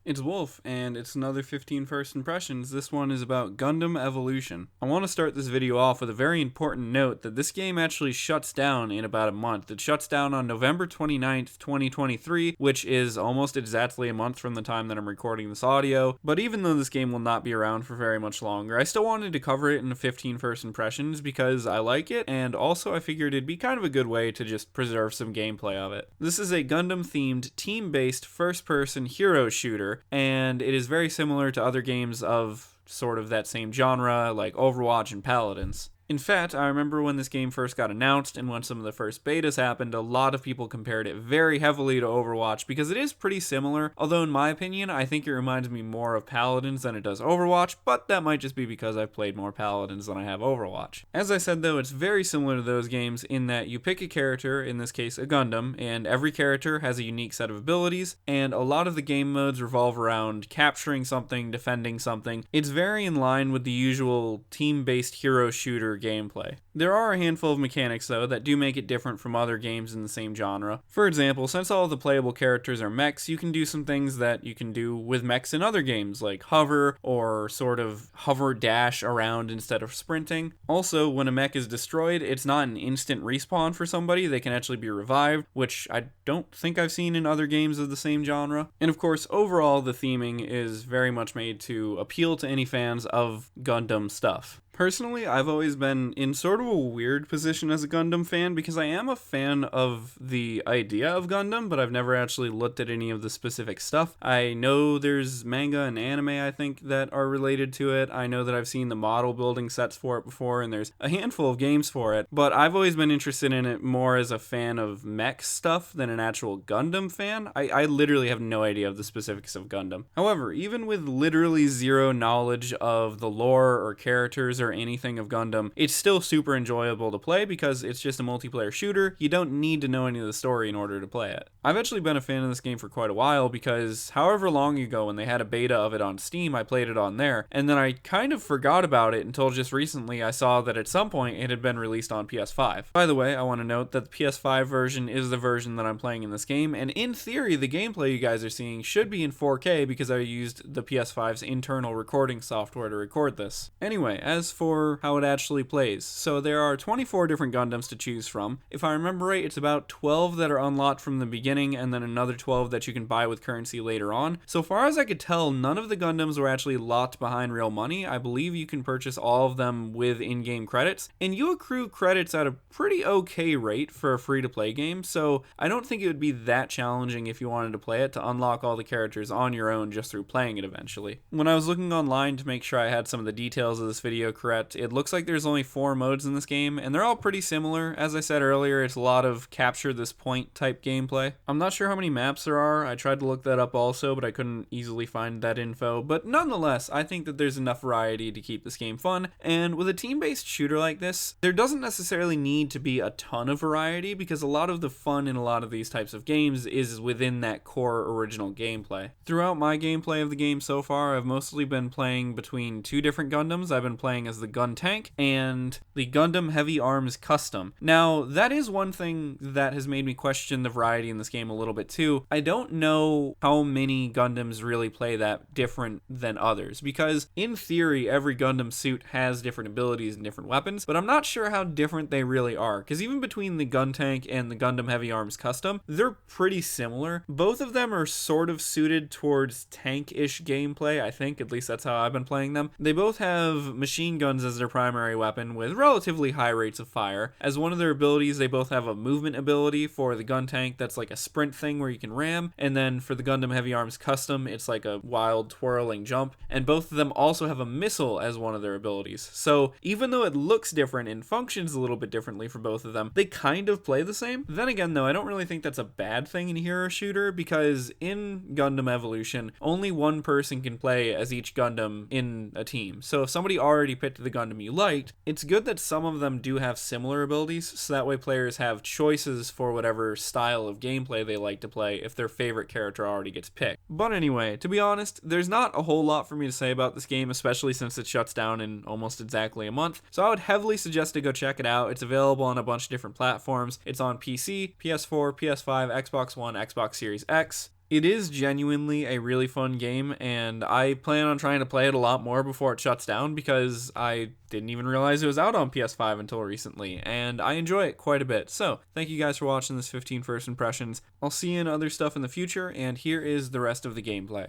It's Wolf, and it's another 15 first impressions. This one is about Gundam Evolution. I want to start this video off with a very important note that this game actually shuts down in about a month. It shuts down on November 29th, 2023, which is almost exactly a month from the time that I'm recording this audio. But even though this game will not be around for very much longer, I still wanted to cover it in a 15 first impressions because I like it, and also I figured it'd be kind of a good way to just preserve some gameplay of it. This is a Gundam-themed, team-based, first-person hero shooter, and it is very similar to other games of sort of that same genre, like Overwatch and Paladins. In fact, I remember when this game first got announced and when some of the first betas happened, a lot of people compared it very heavily to Overwatch because it is pretty similar, although in my opinion, I think it reminds me more of Paladins than it does Overwatch, but that might just be because I've played more Paladins than I have Overwatch. As I said though, it's very similar to those games in that you pick a character, in this case a Gundam, and every character has a unique set of abilities, and a lot of the game modes revolve around capturing something, defending something. It's very in line with the usual team-based hero shooter gameplay. There are a handful of mechanics though that do make it different from other games in the same genre. For example, since all of the playable characters are mechs, you can do some things that you can do with mechs in other games, like hover or sort of hover dash around instead of sprinting. Also, when a mech is destroyed, it's not an instant respawn for somebody, they can actually be revived, which I don't think I've seen in other games of the same genre. And of course, overall, the theming is very much made to appeal to any fans of Gundam stuff. Personally, I've always been in sort of a weird position as a Gundam fan because I am a fan of the idea of Gundam, but I've never actually looked at any of the specific stuff. I know there's manga and anime, I think, that are related to it. I know that I've seen the model building sets for it before, and there's a handful of games for it, but I've always been interested in it more as a fan of mech stuff than an actual Gundam fan. I literally have no idea of the specifics of Gundam. However, even with literally zero knowledge of the lore or characters or anything of Gundam, it's still super enjoyable to play because it's just a multiplayer shooter. You don't need to know any of the story in order to play it. I've actually been a fan of this game for quite a while because however long ago when they had a beta of it on Steam, I played it on there, and then I kind of forgot about it until just recently I saw that at some point it had been released on PS5. By the way, I want to note that the PS5 version is the version that I'm playing in this game, and in theory, the gameplay you guys are seeing should be in 4K because I used the PS5's internal recording software to record this. Anyway, as for how it actually plays. So there are 24 different Gundams to choose from. If I remember right, it's about 12 that are unlocked from the beginning and then another 12 that you can buy with currency later on. So far as I could tell, none of the Gundams were actually locked behind real money. I believe you can purchase all of them with in-game credits, and you accrue credits at a pretty okay rate for a free-to-play game, so I don't think it would be that challenging if you wanted to play it to unlock all the characters on your own just through playing it eventually. When I was looking online to make sure I had some of the details of this video correct, it looks like there's only 4 modes in this game, and they're all pretty similar. As I said earlier, it's a lot of capture this point type gameplay. I'm not sure how many maps there are. I tried to look that up also, but I couldn't easily find that info. But nonetheless, I think that there's enough variety to keep this game fun, and with a team-based shooter like this, there doesn't necessarily need to be a ton of variety because a lot of the fun in a lot of these types of games is within that core original gameplay. Throughout my gameplay of the game so far, I've mostly been playing between 2 different Gundams. I've been playing as the Gun Tank and the Gundam Heavy Arms Custom. Now, that is one thing that has made me question the variety in this game a little bit too. I don't know how many Gundams really play that different than others, because in theory, every Gundam suit has different abilities and different weapons, but I'm not sure how different they really are, because even between the Gun Tank and the Gundam Heavy Arms Custom, they're pretty similar. Both of them are sort of suited towards tank-ish gameplay, I think, at least that's how I've been playing them. They both have machine guns as their primary weapon with relatively high rates of fire. As one of their abilities, they both have a movement ability. For the Gun Tank, that's like a sprint thing where you can ram, and then for the Gundam Heavy Arms Custom, it's like a wild twirling jump, and both of them also have a missile as one of their abilities. So even though it looks different and functions a little bit differently for both of them, they kind of play the same. Then again though, I don't really think that's a bad thing in a hero shooter because in Gundam Evolution, only one person can play as each Gundam in a team. So if somebody already picked the Gundam you liked, it's good that some of them do have similar abilities, so that way players have choices for whatever style of gameplay they like to play if their favorite character already gets picked. But anyway, to be honest, there's not a whole lot for me to say about this game, especially since it shuts down in almost exactly a month, so I would heavily suggest to go check it out. It's available on a bunch of different platforms. It's on PC, PS4, PS5, Xbox One, Xbox Series X. It is genuinely a really fun game, and I plan on trying to play it a lot more before it shuts down because I didn't even realize it was out on PS5 until recently, and I enjoy it quite a bit. So, thank you guys for watching this 15 first impressions. I'll see you in other stuff in the future, and here is the rest of the gameplay.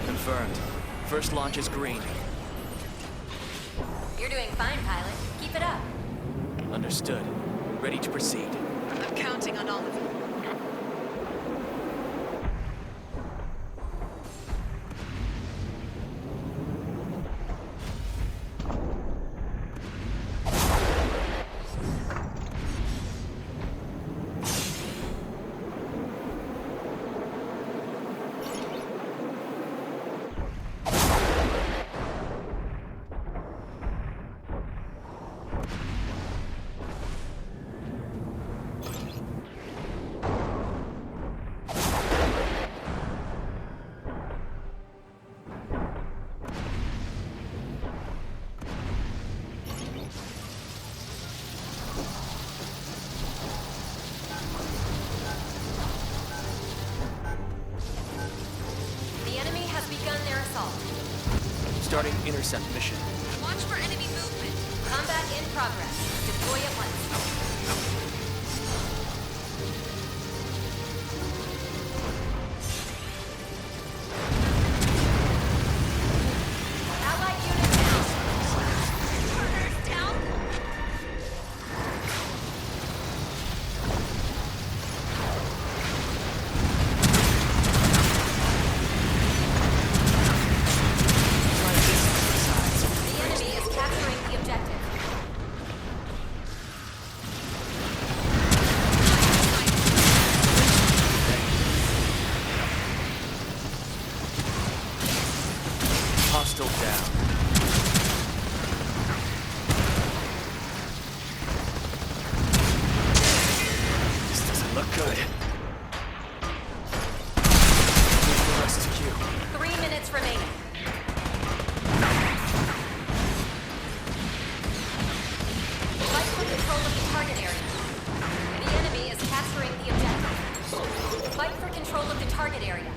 Confirmed. First launch is green. You're doing fine, pilot. Keep it up. Understood. Ready to proceed. I'm counting on all of you. Starting intercept mission. Watch for enemy movement. Combat in progress. Deploy at once. Allied unit down. Partners down. The enemy is capturing the objective. Hostile down. This doesn't look good. We'll execute. 3 minutes remaining. Fight for control of the target area. The enemy is capturing the objective. Fight for control of the target area.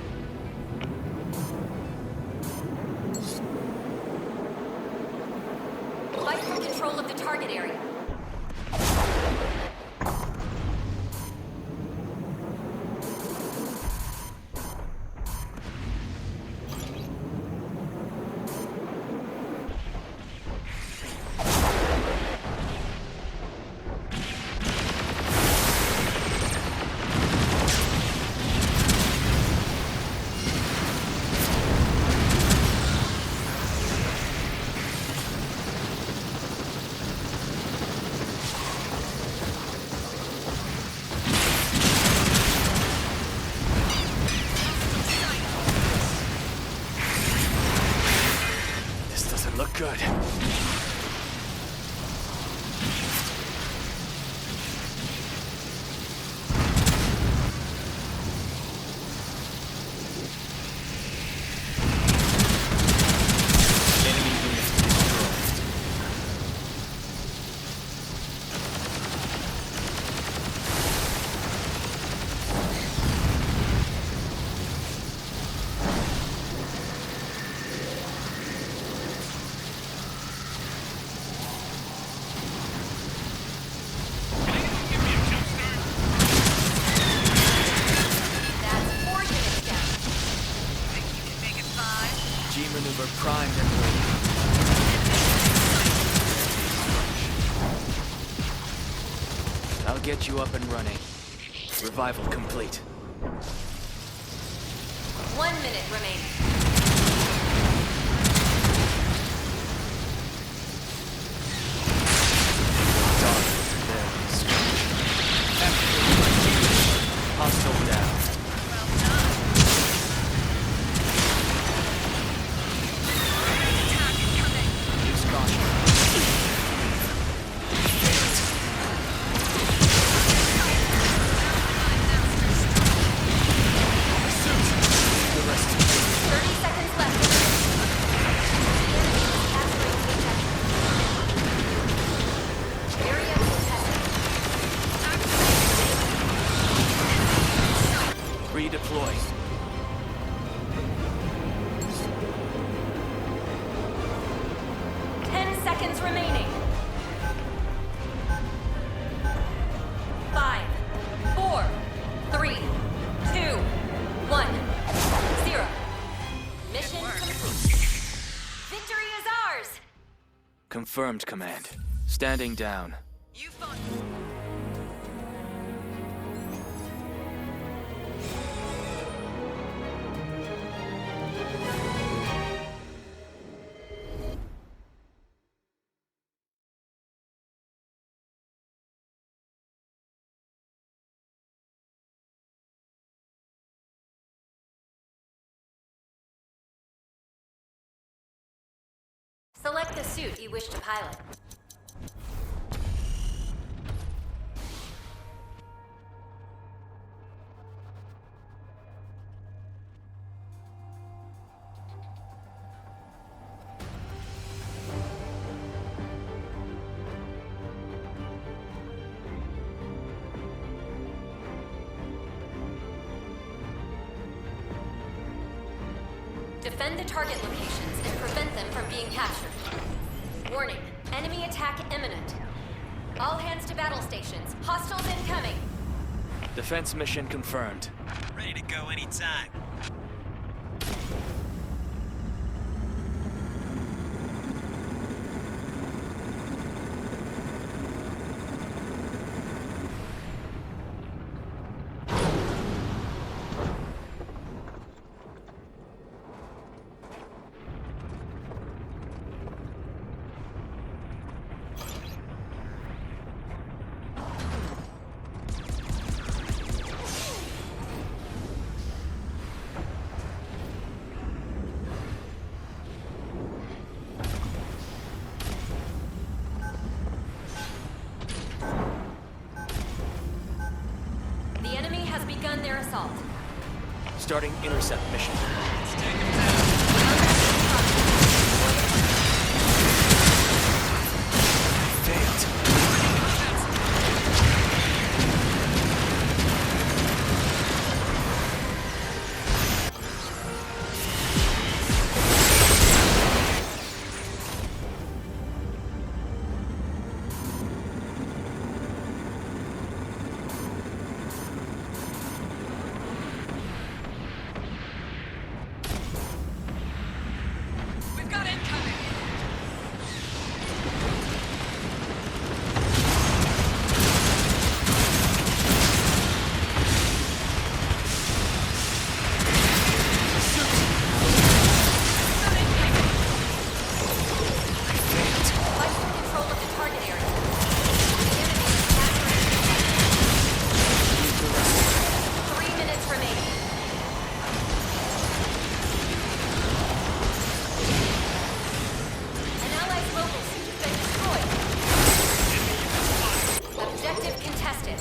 Fight for control of the target area. This doesn't look good. Enemy unit destroyed. That's 4 units down. Think you can make it 5? G maneuver primed and ready. I'll get you up and running. Revival complete. 1 minute remaining. Done. There it is. Activated by G maneuver. Hostile down. Well done. Attack incoming. Use caution. My master's Pursuit. seconds remaining. 5, 4, 3, 2, 1, 0. Mission complete. Victory is ours! Confirmed, Command. Standing down. You fought. Select the suit you wish to pilot. Defend the target locations and prevent them from being captured. Warning, enemy attack imminent. All hands to battle stations. Hostiles incoming. Defense mission confirmed. Ready to go anytime. The enemy has begun their assault. Starting intercept mission. Let's take him down. Failed. We've got incoming. Fight for control of the target area. The enemy is capturing. 3 minutes remaining. An allied mobile suit has been destroyed. Objective contested.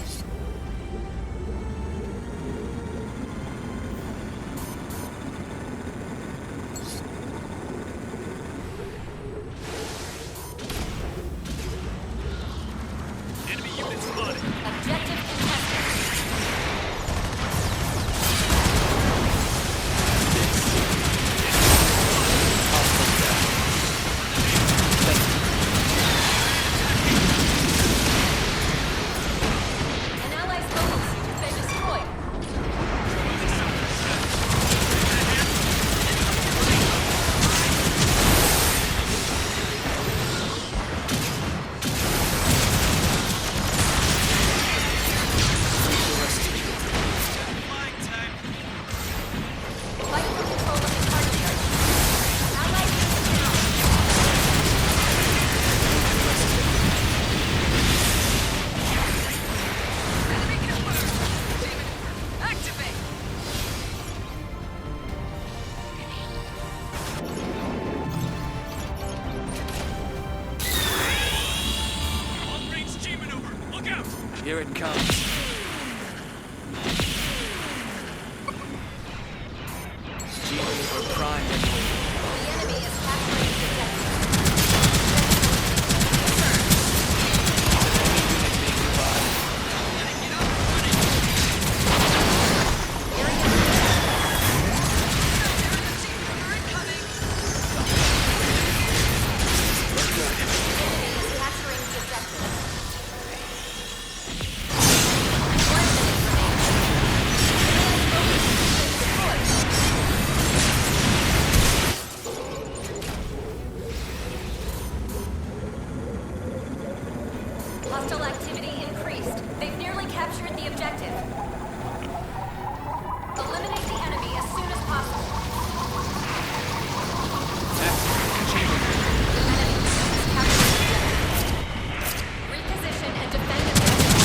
Enemy units spotted. Objective contested. An allied mobile suit has been destroyed. Flying time. Fight for control of the target area. Allied units down. Enemy confirmed. Demon, activate. Long-range G maneuver. Look out. Here it comes. G-maneuver prime and The enemy is capturing the objective. Incoming. We're good. Hostile activity increased. They've nearly captured the objective. Eliminate the enemy as soon as possible. Reposition and defend the objective.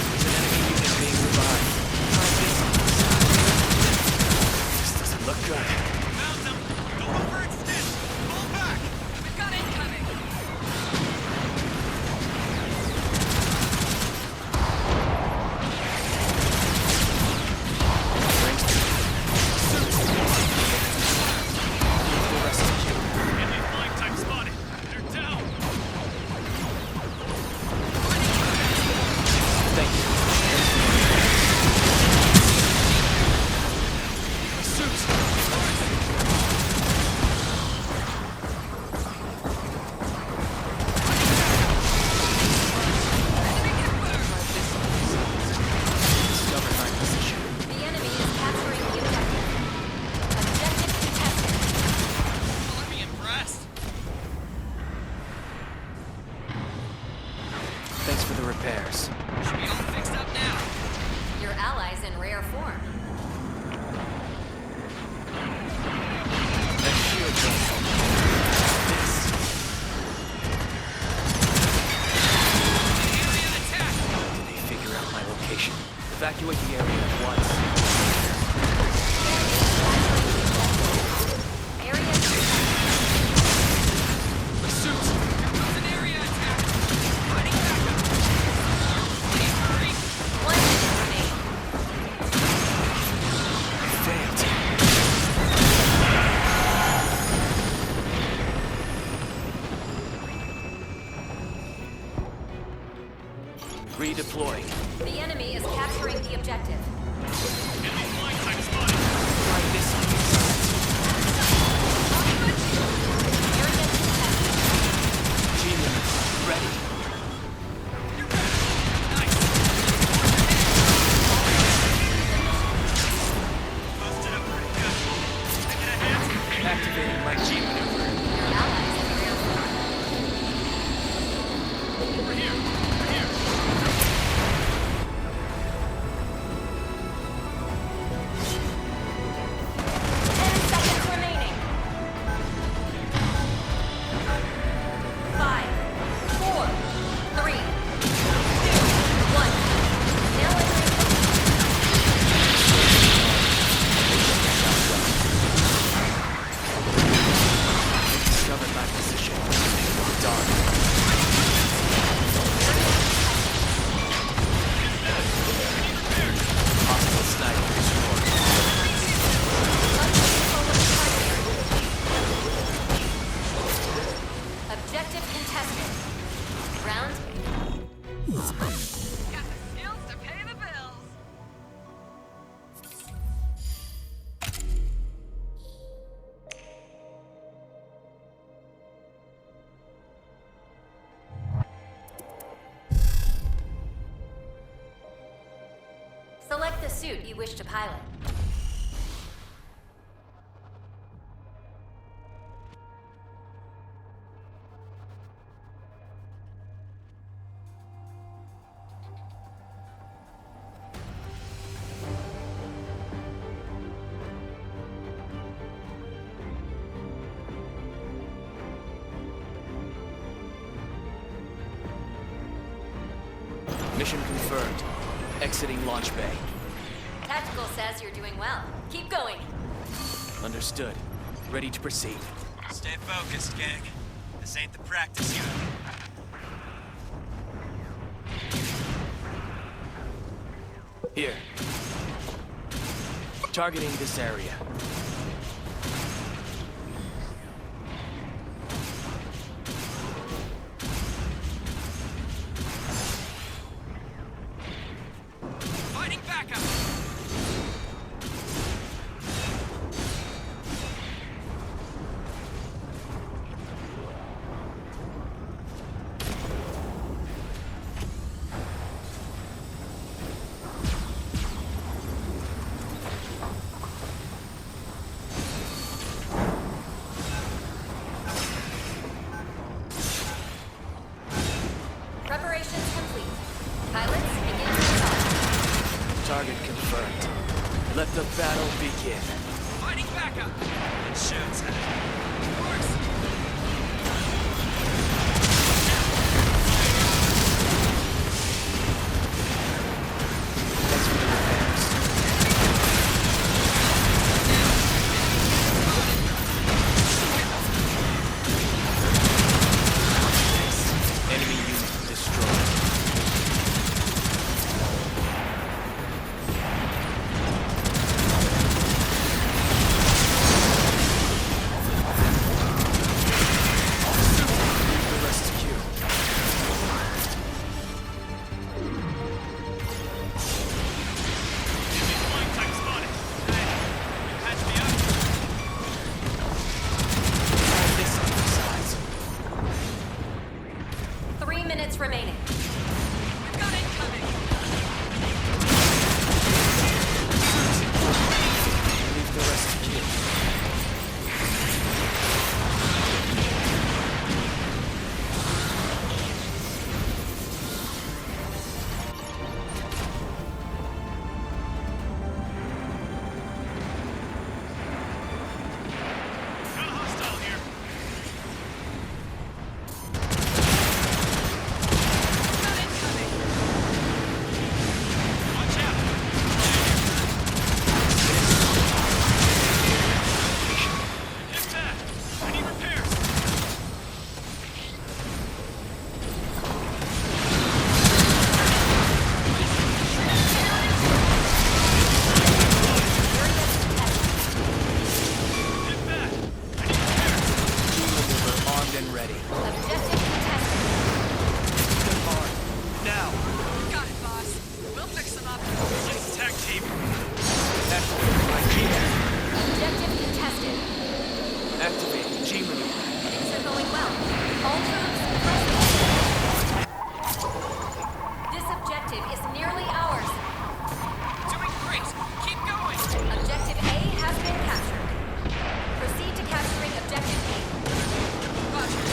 There's an enemy unit being revived. Try this on the side. This doesn't look good. Found them! Don't overextend! Pull back! We've got incoming! The rest of you. Enemy flying type spotted! They're down! Thank you. My suit! Discovered my position. The enemy is capturing the objective. Objective contested. Let me impressed! Thanks for the repairs. Should be all fixed up now! Your allies in rare form. That shield won't help. This. Alien attack! Did they figure out my location? Evacuate the area at once. Area contested. My suit! Comes an area attack! Fighting backup! Please hurry! 1 minute remaining. I failed. Redeploying. The enemy is capturing the objective. Enemy flying type spotted! Try this on the side. Area contested. G-Unit, ready. Nice! Posted up pretty good. Taking a hit! Activating my G maneuver. Your allies in rare form. Over here! Over here! 10 seconds remaining. 5, 4, 3, 2, 1. Now eliminate. Discovered my position. Dark. Hostile sniper destroyed. Objective contested. Round. Got the skills to pay the bills! Select the suit you wish to pilot. Mission confirmed. Exiting launch bay. Tactical says you're doing well. Keep going. Understood. Ready to proceed. Stay focused, gang. This ain't the practice unit. Here. Targeting this area. Fighting backup! G maneuver. Things are going well. All troops, press the This objective is nearly ours. Doing great. Keep going. Objective A has been captured. Proceed to capturing Objective B. Roger.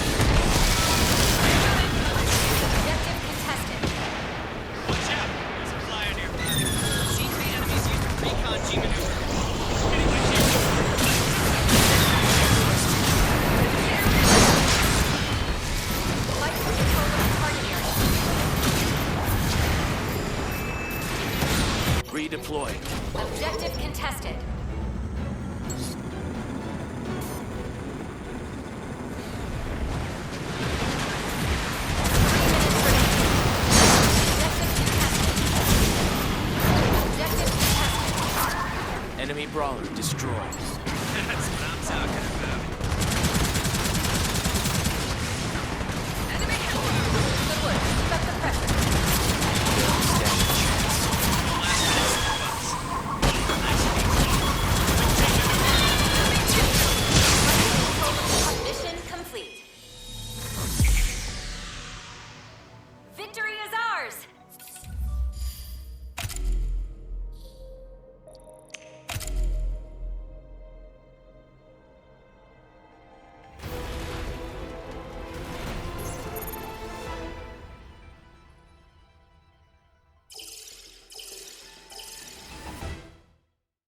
Objective contested. Watch out. There's a flyer nearby. Seems the enemy's using recon G maneuver. Hitting my G. Flight control of the target area. Redeploy. Objective contested. Objective contested. Enemy brawler destroyed.